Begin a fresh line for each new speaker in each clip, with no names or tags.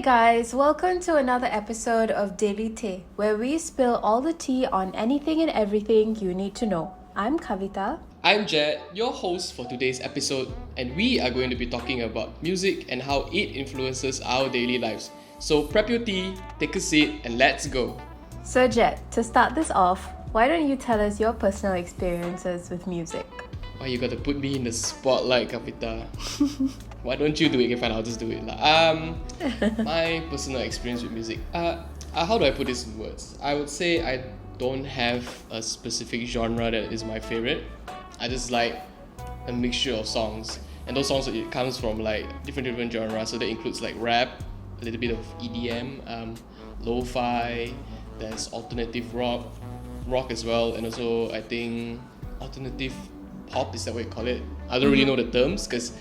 guys, welcome to another episode of Daily Tea, where we spill all the tea on anything and everything you need to know. I'm Kavita.
I'm Jeat, your host for today's episode, and we are going to be talking about music and how it influences our daily lives. So prep your tea, take a seat, and let's go.
So Jeat, to start this off, why don't you tell us your personal experiences with music?
Why you gotta put me in the spotlight, Kavita? Why don't you do it? Okay, fine, I'll just do it. My personal experience with music. How do I put this in words? I would say I don't have a specific genre that is my favorite. I just like a mixture of songs, and those songs, it comes from like different genres. So that includes like rap, a little bit of EDM, lo-fi. There's alternative rock as well, and also I think alternative pop, is that what you call it? I don't really know the terms because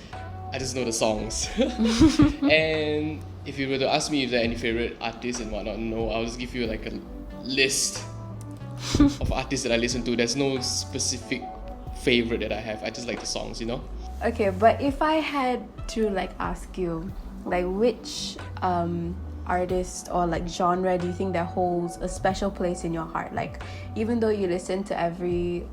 I just know the songs. And if you were to ask me if there are any favorite artists and whatnot, no, I'll just give you like a list of artists that I listen to. There's no specific favorite that I have. I just like the songs, you know?
Okay, but if I had to ask you, which artist or genre do you think that holds a special place in your heart? Even though you listen to every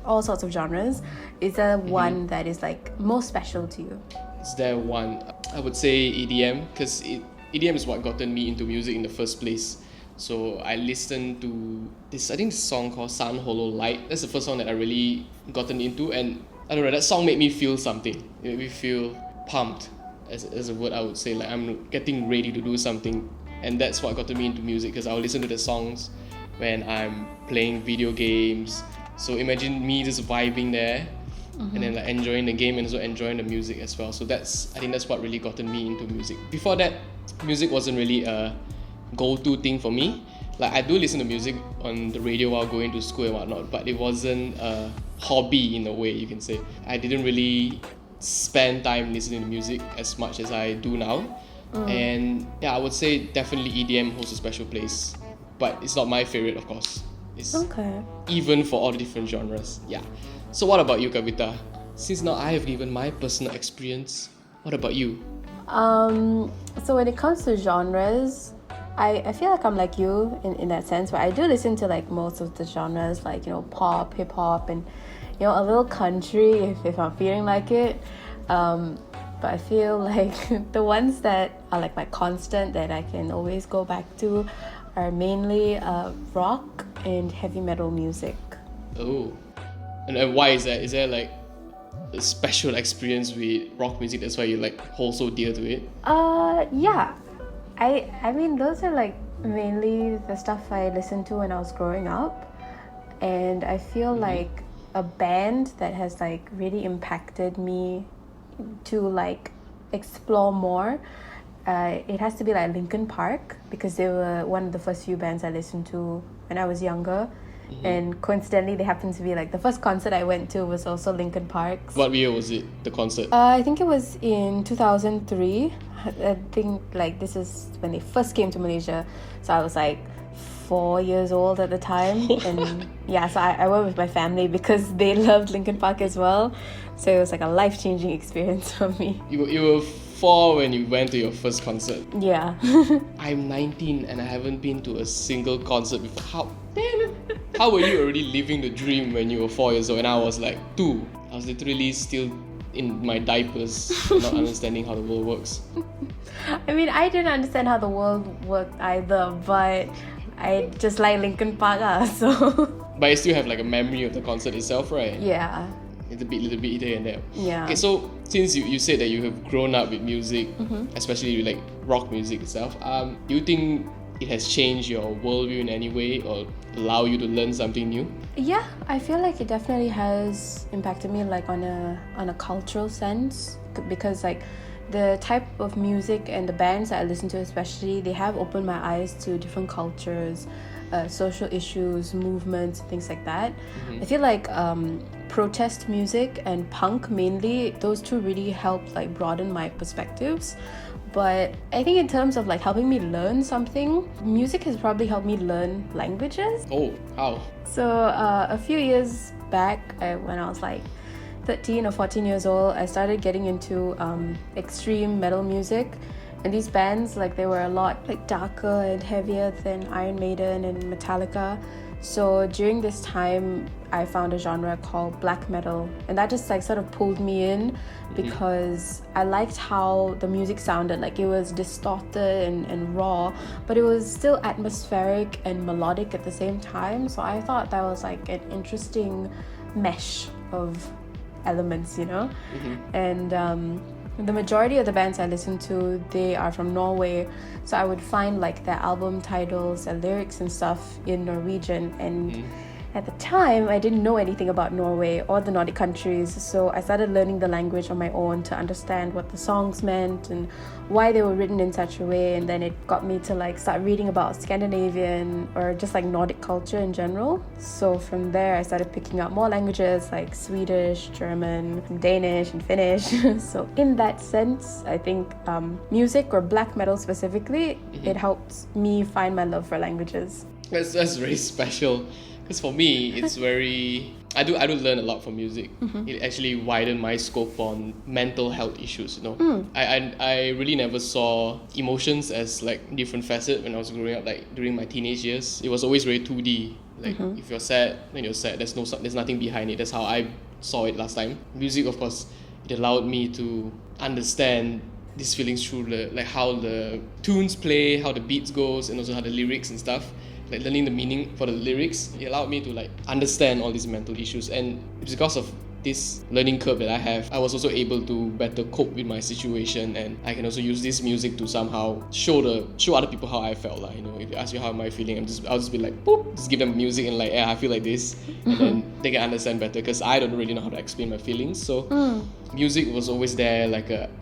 all sorts of genres, is there one that is most special to you?
Is there one? I would say EDM, because EDM is what gotten me into music in the first place. So I listened to this song called Sun Hollow Light. That's the first song that I really gotten into, and I don't know, that song made me feel something. It made me feel pumped, as a word I would say. I'm getting ready to do something, and that's what got me into music, because I'll listen to the songs when I'm playing video games. So imagine me just vibing there, and then enjoying the game and also enjoying the music as well. So I think that's what really gotten me into music. Before that, music wasn't really a go-to thing for me. I do listen to music on the radio while going to school and whatnot, but it wasn't a hobby in a way, you can say. I didn't really spend time listening to music as much as I do now. And yeah, I would say definitely EDM holds a special place, but it's not my favorite, of course. It's
okay.
Even for all the different genres. Yeah. So what about you, Kavita? Since now I have given my personal experience, what about you?
So when it comes to genres, I feel like I'm like you in that sense, where I do listen to most of the genres, pop, hip hop, and a little country if I'm feeling like it. But I feel like the ones that are my constant that I can always go back to are mainly rock and heavy metal music.
Oh, and why is that? Is there a special experience with rock music that's why you hold so dear to it?
Yeah. I mean, those are mainly the stuff I listened to when I was growing up, and I feel like a band that has really impacted me to explore more. It has to be Linkin Park, because they were one of the first few bands I listened to when I was younger. And coincidentally, they happened to be the first concert I went to was also Linkin Park's.
What year was it, the concert?
I think it was in 2003. I think this is when they first came to Malaysia. So I was 4 years old at the time. And yeah, so I went with my family because they loved Linkin Park as well. So it was a life-changing experience for me.
You were 4 when you went to your first concert.
Yeah.
I'm 19 and I haven't been to a single concert before. How were you already living the dream when you were 4 years old and I was 2? I was literally still in my diapers, not understanding how the world works.
I mean, I didn't understand how the world worked either, but I just like Linkin Park, so.
But you still have a memory of the concert itself, right?
Yeah.
Little bit here and there.
Yeah.
Okay, so since you said that you have grown up with music, especially with rock music itself, do you think it has changed your worldview in any way or allow you to learn something new?
Yeah, I feel like it definitely has impacted me on a cultural sense, because the type of music and the bands that I listen to especially, they have opened my eyes to different cultures, social issues, movements, things like that. I feel protest music and punk mainly, those two really helped broaden my perspectives. But I think in terms of helping me learn something, music has probably helped me learn languages.
Oh, how?
So a few years back, when I was 13 or 14 years old, I started getting into extreme metal music. And these bands, like, they were a lot like darker and heavier than Iron Maiden and Metallica. So during this time, I found a genre called black metal, and that just like sort of pulled me in because I liked how the music sounded. Like, it was distorted and raw, but it was still atmospheric and melodic at the same time. So I thought that was like an interesting mesh of elements, you know. And the majority of the bands I listen to, they are from Norway, so I would find like their album titles and lyrics and stuff in Norwegian. And at the time, I didn't know anything about Norway or the Nordic countries, so I started learning the language on my own to understand what the songs meant and why they were written in such a way. And then it got me to like start reading about Scandinavian or just like Nordic culture in general. So from there, I started picking up more languages like Swedish, German, Danish, and Finnish. So in that sense, I think music, or black metal specifically, it helped me find my love for languages.
That's very special. Because for me, it's very... I do learn a lot from music. It actually widened my scope on mental health issues, you know. I really never saw emotions as like different facets when I was growing up, like during my teenage years. It was always very 2D. Like, if you're sad, then you're sad. There's nothing behind it. That's how I saw it last time. Music, of course, it allowed me to understand these feelings through how the tunes play, how the beats goes, and also how the lyrics and stuff. Like learning the meaning for the lyrics, it allowed me to like understand all these mental issues. And it's because of this learning curve that I have, I was also able to better cope with my situation, and I can also use this music to somehow show other people how I felt. Like, you know, if you ask me how am I feeling, I'll just be like, boop, just give them music and like, yeah, I feel like this, and then they can understand better, because I don't really know how to explain my feelings. So music was always there,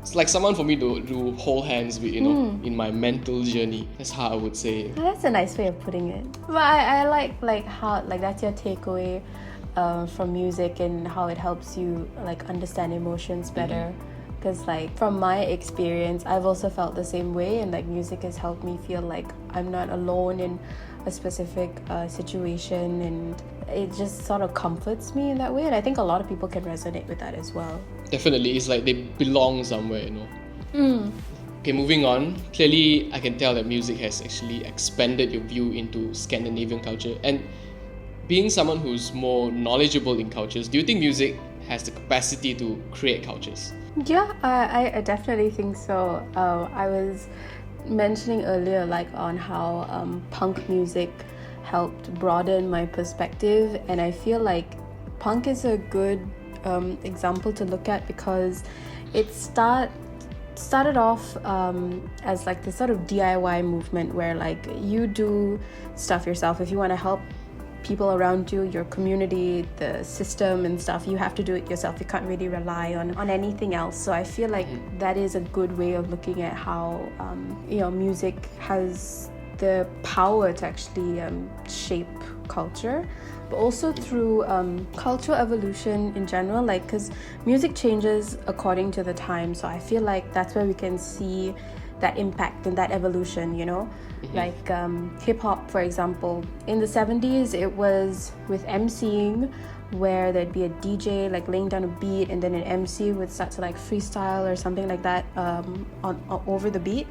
it's like someone for me to hold hands with, you know, in my mental journey. That's how I would say it.
That's a nice way of putting it. But I like how like that's your takeaway from music, and how it helps you like understand emotions better. Because like from my experience, I've also felt the same way, and like music has helped me feel like I'm not alone in a specific situation, and it just sort of comforts me in that way. And I think a lot of people can resonate with that as well.
Definitely, it's like they belong somewhere, you know. Okay, moving on. Clearly, I can tell that music has actually expanded your view into Scandinavian culture. And being someone who's more knowledgeable in cultures, do you think music has the capacity to create cultures?
Yeah, I definitely think so. I was mentioning earlier like on how punk music helped broaden my perspective, and I feel like punk is a good example to look at, because it started off as like this sort of DIY movement where like you do stuff yourself. If you want to help people around you, your community, the system and stuff, you have to do it yourself. You can't really rely on anything else. So I feel like that is a good way of looking at how music has the power to actually shape culture, but also through cultural evolution in general, like, because music changes according to the time. So I feel like that's where we can see that impact and that evolution, you know. Like hip-hop, for example, in the 70s it was with MCing, where there'd be a DJ like laying down a beat, and then an MC would start to like freestyle or something like that over the beat.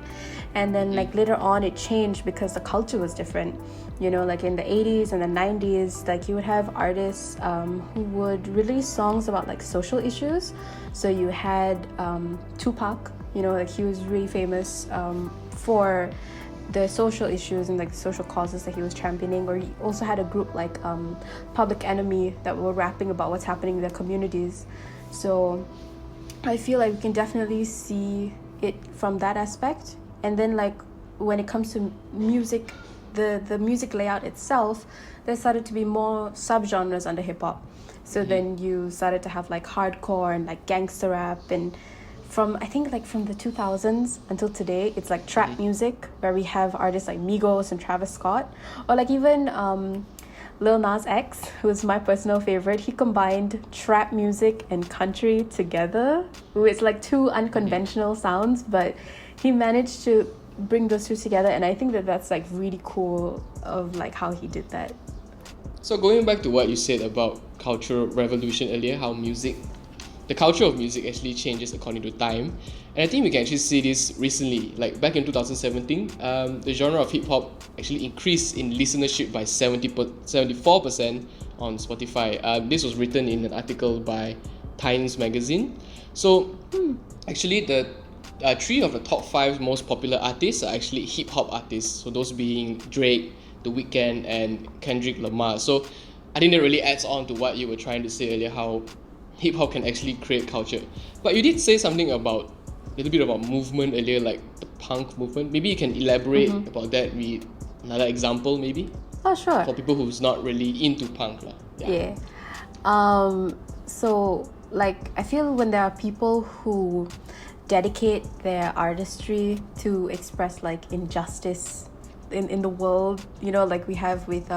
And then like later on it changed because the culture was different, you know. Like in the 80s and the 90s, like you would have artists who would release songs about like social issues. So you had Tupac, you know, like he was really famous for the social issues and like the social causes that he was championing. Or he also had a group like Public Enemy that were rapping about what's happening in their communities. So I feel like we can definitely see it from that aspect. And then like when it comes to music, the music layout itself, there started to be more subgenres under hip-hop. So then you started to have like hardcore and like gangster rap, and from I think like from the 2000s until today, it's like trap music, where we have artists like Migos and Travis Scott, or like even Lil Nas X, who is my personal favorite. He combined trap music and country together. It's like two unconventional sounds, but he managed to bring those two together, and I think that that's like really cool of like how he did that.
So going back to what you said about cultural revolution earlier, how music the culture of music actually changes according to time. And I think we can actually see this recently. Like back in 2017, the genre of hip hop actually increased in listenership by 74% on Spotify. This was written in an article by Times Magazine. So actually the three of the top five most popular artists are actually hip hop artists. So those being Drake, The Weeknd, and Kendrick Lamar. So I think that really adds on to what you were trying to say earlier, how hip hop can actually create culture. But you did say something about a little bit about movement earlier, like the punk movement. Maybe you can elaborate about that with another example, maybe?
Oh, sure.
For people who's not really into punk.
Yeah. So, like, I feel when there are people who dedicate their artistry to express, like, injustice in the world, you know, like we have with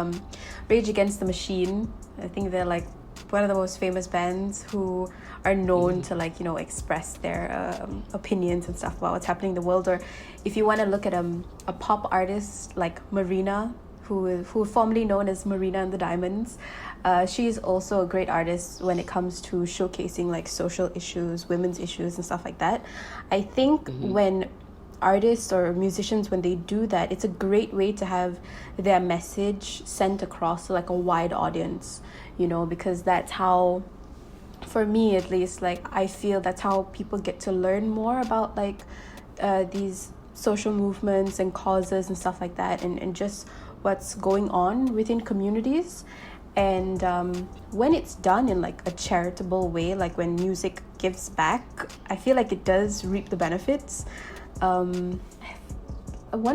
Rage Against the Machine. I think they're, like, one of the most famous bands who are known to, like, you know, express their opinions and stuff about what's happening in the world. Or if you want to look at a pop artist like Marina, who formerly known as Marina and the Diamonds, she's also a great artist when it comes to showcasing like social issues, women's issues and stuff like that. I think when artists or musicians, when they do that, it's a great way to have their message sent across to like a wide audience, you know, because that's how, for me at least, like I feel that's how people get to learn more about like these social movements and causes and stuff like that, and just what's going on within communities. And when it's done in like a charitable way, like when music gives back, I feel like it does reap the benefits. One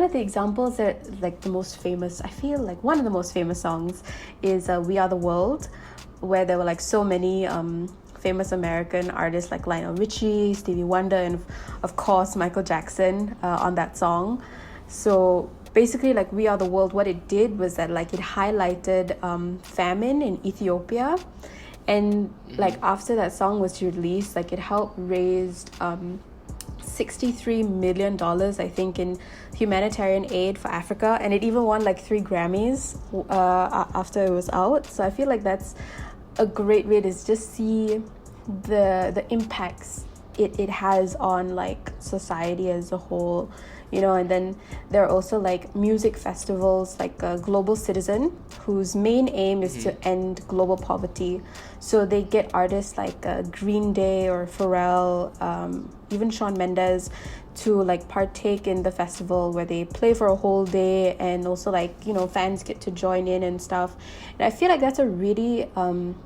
of the examples that like the most famous, I feel like one of the most famous songs is We Are the World, where there were like so many famous American artists like Lionel Richie, Stevie Wonder, and of course Michael Jackson on that song. So basically, like We Are the World, what it did was that like it highlighted famine in Ethiopia, and like after that song was released, like it helped raise $63 million, I think, in humanitarian aid for Africa, and it even won like 3 Grammys after it was out. So I feel like that's a great way to just see the impacts it has on like society as a whole, you know. And then there are also like music festivals like Global Citizen, whose main aim is to end global poverty. So they get artists like Green Day or Pharrell, even Shawn Mendes, to like partake in the festival, where they play for a whole day, and also like, you know, fans get to join in and stuff. And I feel like that's a really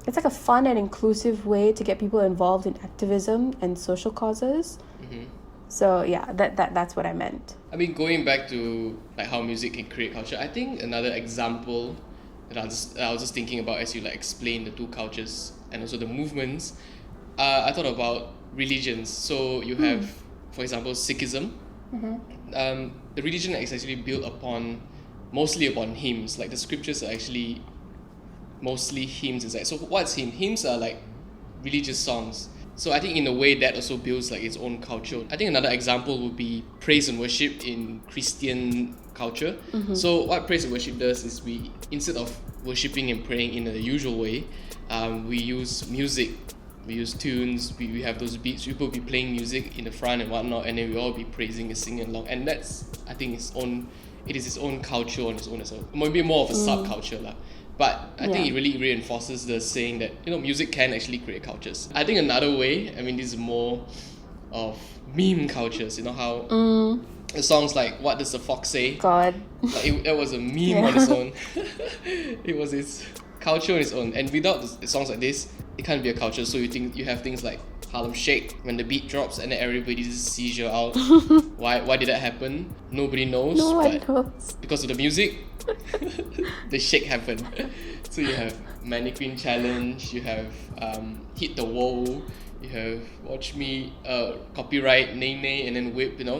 it's like a fun and inclusive way to get people involved in activism and social causes. So yeah, that's what I meant.
I mean, going back to like how music can create culture, I think another example that I was just thinking about as you like explain the two cultures and also the movements, I thought about religions. So you have, for example, Sikhism. The religion is actually built mostly upon hymns. Like the scriptures are actually mostly hymns inside. So what's hymn? Hymns are like religious songs. So I think in a way that also builds like its own culture. I think another example would be praise and worship in Christian culture. So what praise and worship does is, we, instead of worshiping and praying in the usual way, we use music. We use tunes, we have those beats, people be playing music in the front and whatnot, and then we all be praising and singing along. And that's, I think, it is its own culture on its own as well. Maybe more of a subculture lah. But I think it really reinforces the saying that, you know, music can actually create cultures. I think another way, I mean, this is more of meme cultures, you know, how songs like What Does the Fox Say?
God.
That was a meme on its own. It was its culture on its own. And without the songs like this, it can't be a culture. So you have things like Harlem Shake, when the beat drops and then everybody just seizure out. Why did that happen? Nobody knows.
No one knows.
Because of the music, the shake happened. So you have Mannequin Challenge, you have Hit the Wall, you have Watch Me, Copyright, Nay Nay, and then Whip, you know.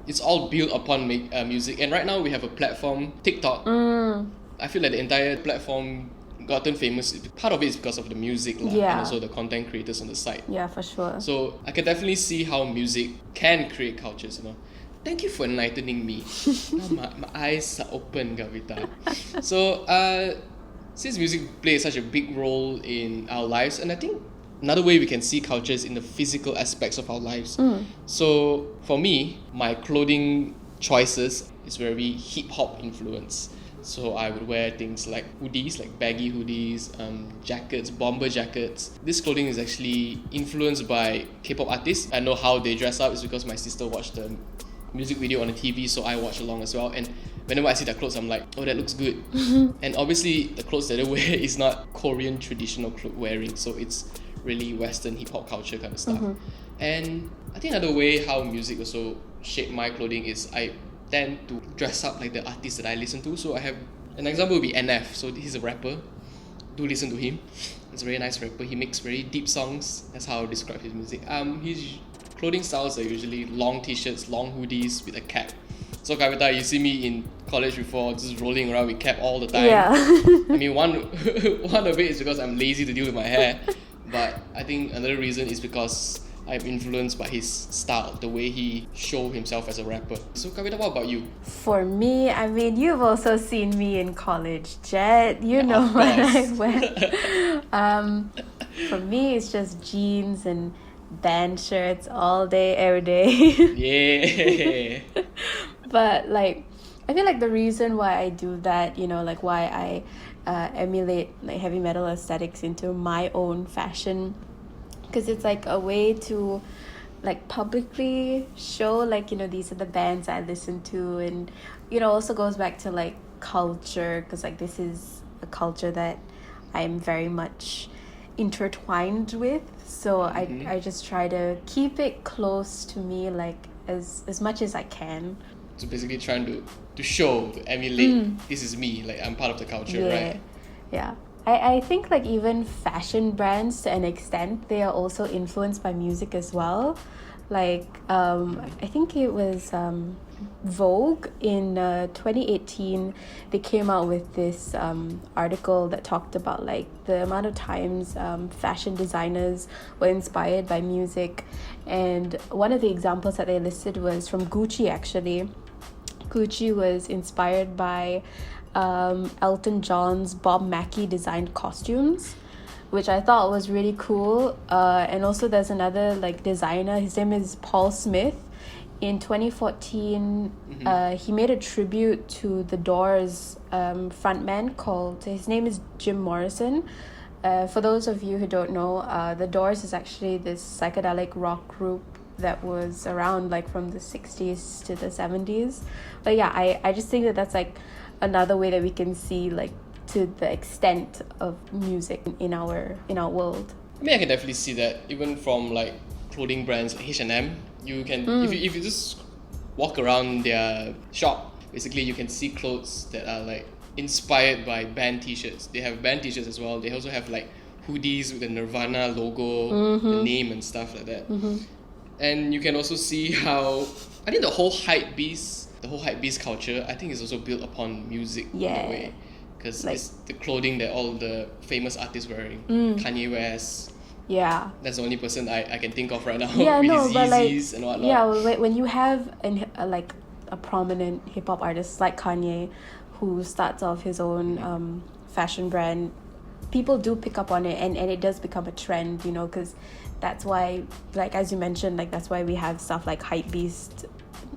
It's all built upon music. And right now we have a platform, TikTok. I feel like the entire platform gotten famous. Part of it is because of the music and also the content creators on the site.
Yeah, for sure.
So I can definitely see how music can create cultures, you know. Thank you for enlightening me. Now my eyes are open, Gavita. So since music plays such a big role in our lives, and I think another way we can see culture is in the physical aspects of our lives. So for me, my clothing choices is very hip hop influence. So I would wear things like hoodies, like baggy hoodies, jackets, bomber jackets. This clothing is actually influenced by K-pop artists. I know how they dress up is because my sister watched the music video on the TV, so I watch along as well. And whenever I see their clothes, I'm like, oh, that looks good. And obviously, the clothes that they wear is not Korean traditional wearing, so it's really Western hip hop culture kind of stuff. And I think another way how music also shaped my clothing is I tend to dress up like the artists that I listen to. So I have an example would be NF. So he's a rapper. Do listen to him. He's a very nice rapper. He makes very deep songs. That's how I would describe his music. His clothing styles are usually long t-shirts, long hoodies with a cap. So Kavita, you see me in college before just rolling around with cap all the time.
Yeah.
I mean, one of it is because I'm lazy to deal with my hair, but I think another reason is because I'm influenced by his style, the way he show himself as a rapper. So Kavita, what about you?
For me, I mean, you've also seen me in college, Jeat. You know
Of
what I
course.
wear. For me, it's just jeans and band shirts all day, every day.
Yeah.
But like, I feel like the reason why I do that, you know, like why I emulate like heavy metal aesthetics into my own fashion, because it's like a way to like publicly show like, you know, these are the bands I listen to, and you know, also goes back to like culture, because like this is a culture that I'm very much intertwined with, so I just try to keep it close to me, like as much as I can.
So basically trying to show, to emulate, this is me, like I'm part of the culture, right?
Yeah. I think like even fashion brands to an extent, they are also influenced by music as well. Like I think it was Vogue in 2018, they came out with this article that talked about like the amount of times fashion designers were inspired by music, and one of the examples that they listed was from Gucci. Actually, Gucci was inspired by Elton John's Bob Mackie designed costumes, which I thought was really cool. And also there's another like designer, his name is Paul Smith. In 2014, he made a tribute to the Doors frontman called, his name is Jim Morrison. For those of you who don't know, the Doors is actually this psychedelic rock group that was around like from the 60s to the 70s. But yeah, I just think that that's like another way that we can see like to the extent of music in our world.
I mean, I can definitely see that even from like clothing brands like H&M. You can if you just walk around their shop, basically you can see clothes that are like inspired by band t-shirts. They have band t-shirts as well. They also have like hoodies with the Nirvana logo, the name and stuff like that. And you can also see how I think the whole hype beast culture, I think is also built upon music in a way, because like, it's the clothing that all the famous artists wearing. Kanye West.
Yeah,
that's the only person I can think of right now.
Yeah,
with
no,
his
but like,
Yeezys and whatnot.
yeah, when you have like a prominent hip hop artist like Kanye, who starts off his own fashion brand, people do pick up on it, and it does become a trend, you know, because that's why, like as you mentioned, like that's why we have stuff like Hypebeast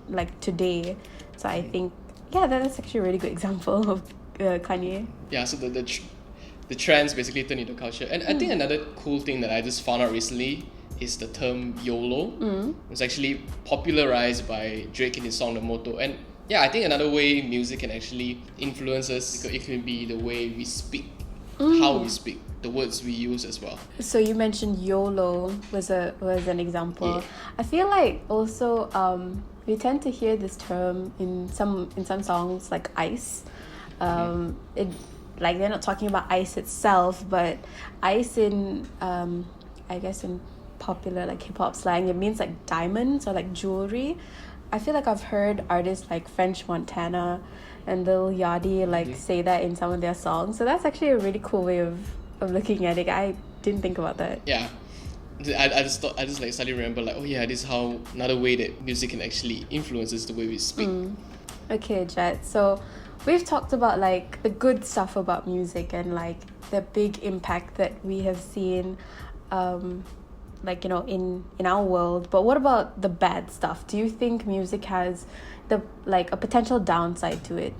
like today. So I think, yeah, that's actually a really good example of Kanye.
Yeah, so the trends basically turn into culture. And I think another cool thing that I just found out recently is the term YOLO. It was actually popularized by Drake in his song The Motto. And yeah, I think another way music can actually influence us, it can be the way we speak, how we speak, the words we use as well.
So you mentioned YOLO was an example.
Yeah.
I feel like also we tend to hear this term in some songs like Ice. It like they're not talking about ice itself, but ice in I guess in popular like hip hop slang, it means like diamonds or like jewelry. I feel like I've heard artists like French Montana and Lil Yachty like say that in some of their songs. So that's actually a really cool way of looking at it. I didn't think about that.
Yeah. I just like suddenly remember like, oh yeah, this is how another way that music can actually influences the way we speak.
Okay, Jet. So we've talked about like the good stuff about music and like the big impact that we have seen like, you know, in our world. But what about the bad stuff? Do you think music has a potential downside to it?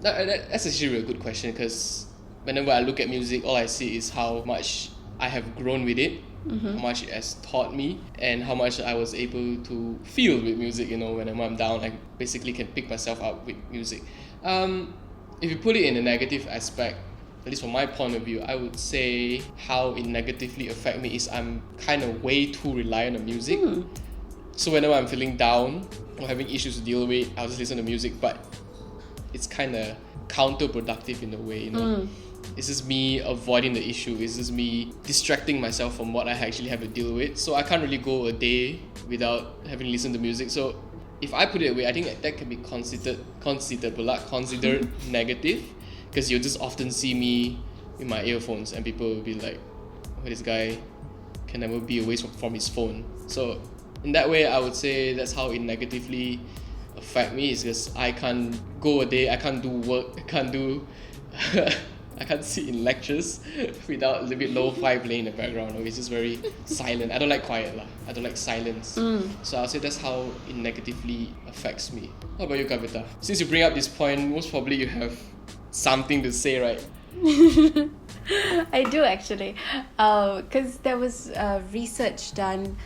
That's actually a good question, because whenever I look at music, all I see is how much I have grown with it, how much it has taught me, and how much I was able to feel with music. You know, whenever I'm down, I basically can pick myself up with music. If you put it in a negative aspect, at least from my point of view, I would say how it negatively affects me is I'm kind of way too reliant on music. So whenever I'm feeling down or having issues to deal with, I'll just listen to music, but it's kind of counterproductive in a way, you know. It's just me avoiding the issue. It's just me distracting myself from what I actually have to deal with. So I can't really go a day without having listened to music. So if I put it away, I think that can be considered negative, because you'll just often see me with my earphones and people will be like, oh, this guy can never be away from his phone. So in that way, I would say that's how it negatively affect me, is because I can't go a day, I can't do work, I can't sit in lectures without a little bit lo-fi playing in the background. It's just very silent. I don't like quiet lah. I don't like silence. So I'll say that's how it negatively affects me. How about you, Kavita? Since you bring up this point, most probably you have something to say, right?
I do actually, because there was research done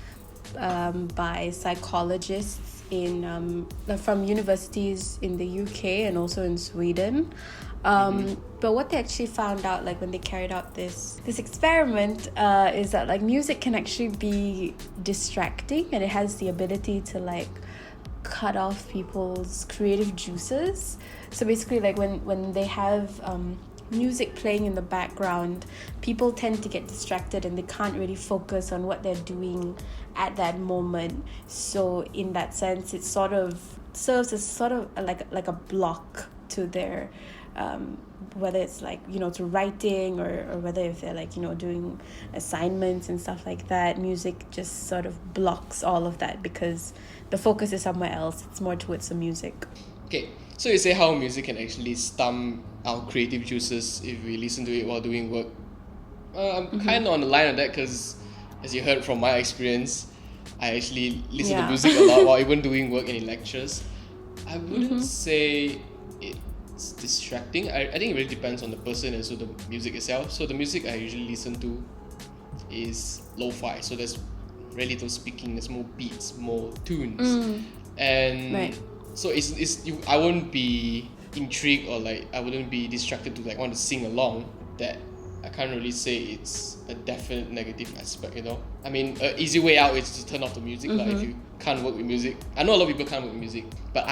by psychologists from universities in the UK and also in Sweden. But what they actually found out, like when they carried out this experiment, is that like music can actually be distracting, and it has the ability to like cut off people's creative juices. So basically, like when they have music playing in the background, people tend to get distracted and they can't really focus on what they're doing at that moment. So in that sense, it sort of serves as sort of like a block to their whether it's like, you know, to writing or whether if they're like, you know, doing assignments and stuff like that. Music just sort of blocks all of that because the focus is somewhere else. It's more towards the music.
Okay, so you say how music can actually stump our creative juices if we listen to it while doing work. I'm kind of on the line of that, because as you heard from my experience, I actually listen to music a lot while even doing work and in lectures. I wouldn't say it's distracting. I think it really depends on the person and so the music itself. So the music I usually listen to is lo-fi, so there's very little speaking, there's more beats, more tunes, and so I won't be intrigued or like I wouldn't be distracted to like want to sing along. That I can't really say it's a definite negative aspect, you know. I mean, an easy way out is to turn off the music. Like if you can't work with music, I know a lot of people can't work with music, but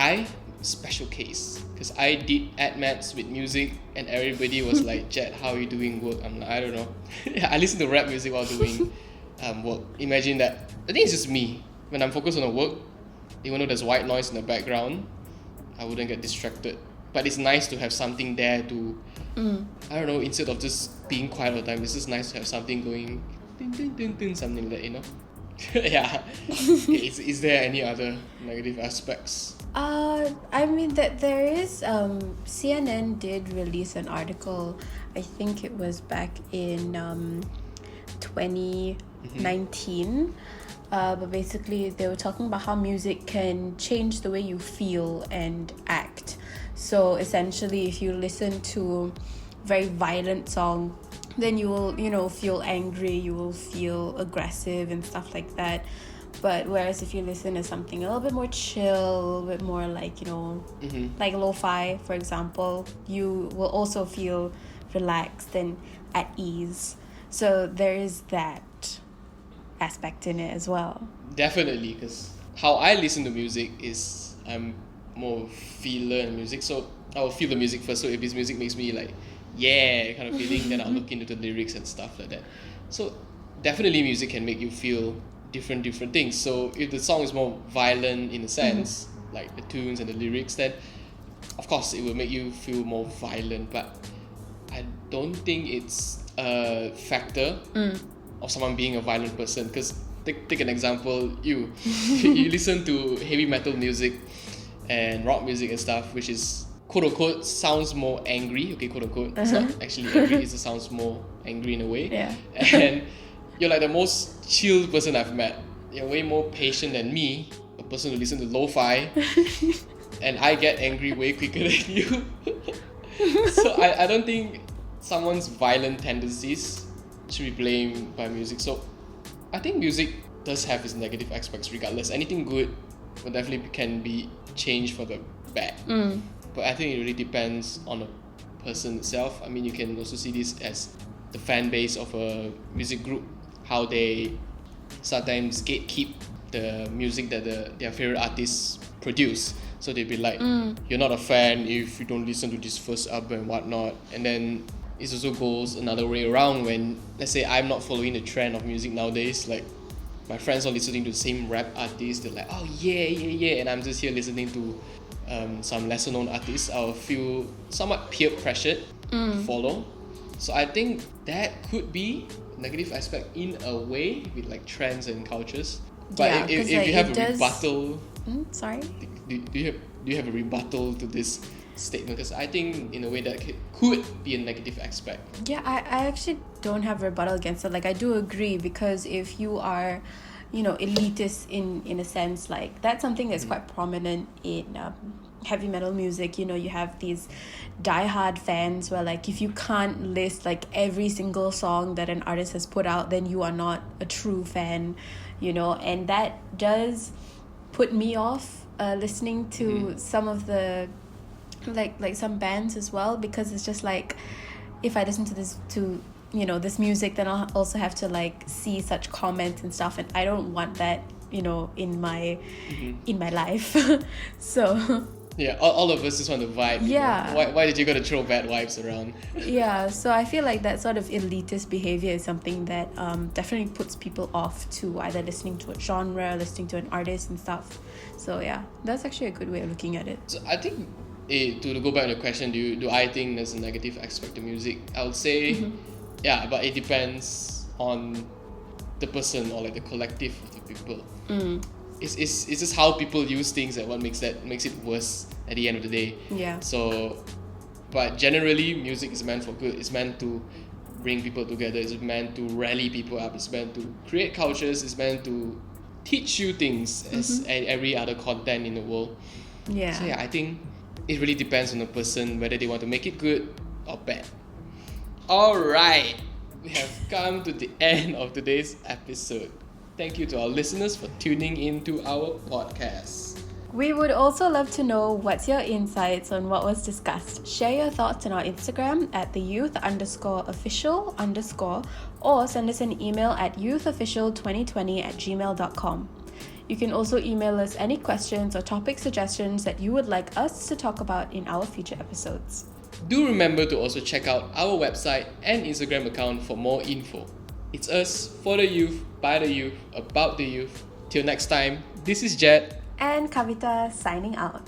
special case, because I did ad maths with music and everybody was like, Jeat, how are you doing work? I'm like, I don't know. I listen to rap music while doing work. Imagine that. I think it's just me. When I'm focused on the work, even though there's white noise in the background, I wouldn't get distracted. But it's nice to have something there to, I don't know, instead of just being quiet all the time, it's just nice to have something going, ding, ding, ding, ding, something like that, you know? Yeah. Is there any other negative aspects?
I mean that there is CNN did release an article, I think it was back in 2019, but basically they were talking about how music can change the way you feel and act. So essentially, if you listen to a very violent song, then you will, you know, feel angry, you will feel aggressive and stuff like that. But whereas if you listen to something a little bit more chill, a little bit more like, you know, like lo-fi, for example, you will also feel relaxed and at ease. So there is that aspect in it as well.
Definitely, because how I listen to music is I'm more of a feeler in music. So I will feel the music first. So if this music makes me like, yeah, kind of feeling, then I'll look into the lyrics and stuff like that. So definitely music can make you feel different things. So if the song is more violent in a sense, like the tunes and the lyrics, then of course it will make you feel more violent. But I don't think it's a factor of someone being a violent person. Because take an example, you listen to heavy metal music and rock music and stuff, which is quote unquote sounds more angry. Okay, quote unquote, it's not actually angry, it just sounds more angry in a way.
Yeah.
And you're like the most chill person I've met. You're way more patient than me, a person who listens to lo-fi, and I get angry way quicker than you. So I don't think someone's violent tendencies should be blamed by music. So I think music does have its negative aspects regardless. Anything good will definitely can be changed for the bad. But I think it really depends on the person itself. I mean, you can also see this as the fan base of a music group, how they sometimes gatekeep the music that their favorite artists produce. So they'd be like, you're not a fan if you don't listen to this first album and whatnot. And then it also goes another way around when, let's say, I'm not following the trend of music nowadays. Like, my friends are listening to the same rap artists. They're like, oh yeah. And I'm just here listening to some lesser known artists. I'll feel somewhat peer pressured to follow. So I think that could be a negative aspect in a way with like trends and cultures. But if you have a rebuttal,
sorry.
Do you have a rebuttal to this statement? Because I think in a way that could be a negative aspect.
Yeah, I actually don't have rebuttal against it. Like, I do agree, because if you are, elitist in a sense, like, that's something that's quite prominent in heavy metal music. You have these diehard fans where, like, if you can't list like every single song that an artist has put out, then you are not a true fan, and that does put me off listening to some of the like some bands as well, because it's just like, if I listen to this music, then I'll also have to like see such comments and stuff, and I don't want that in my life. So
yeah, all of us just want to vibe.
Yeah.
Why did you gotta throw bad vibes around?
Yeah, so I feel like that sort of elitist behavior is something that definitely puts people off to either listening to a genre, listening to an artist and stuff. So yeah, that's actually a good way of looking at it.
So I think to go back to the question, do I think there's a negative aspect to music? I would say yeah, but it depends on the person or like the collective of the people. It's just how people use things and what makes it worse at the end of the day.
Yeah.
So, but generally, music is meant for good. It's meant to bring people together. It's meant to rally people up. It's meant to create cultures. It's meant to teach you things as every other content in the world.
Yeah.
So yeah, I think it really depends on the person whether they want to make it good or bad. Alright, we have come to the end of today's episode. Thank you to our listeners for tuning into our podcast.
We would also love to know what's your insights on what was discussed. Share your thoughts on our Instagram at theyouth_official_ or send us an email at youthofficial2020@gmail.com. You can also email us any questions or topic suggestions that you would like us to talk about in our future episodes.
Do remember to also check out our website and Instagram account for more info. It's us, for the youth, by the youth, about the youth. Till next time, this is Jeat
and Kavita signing out.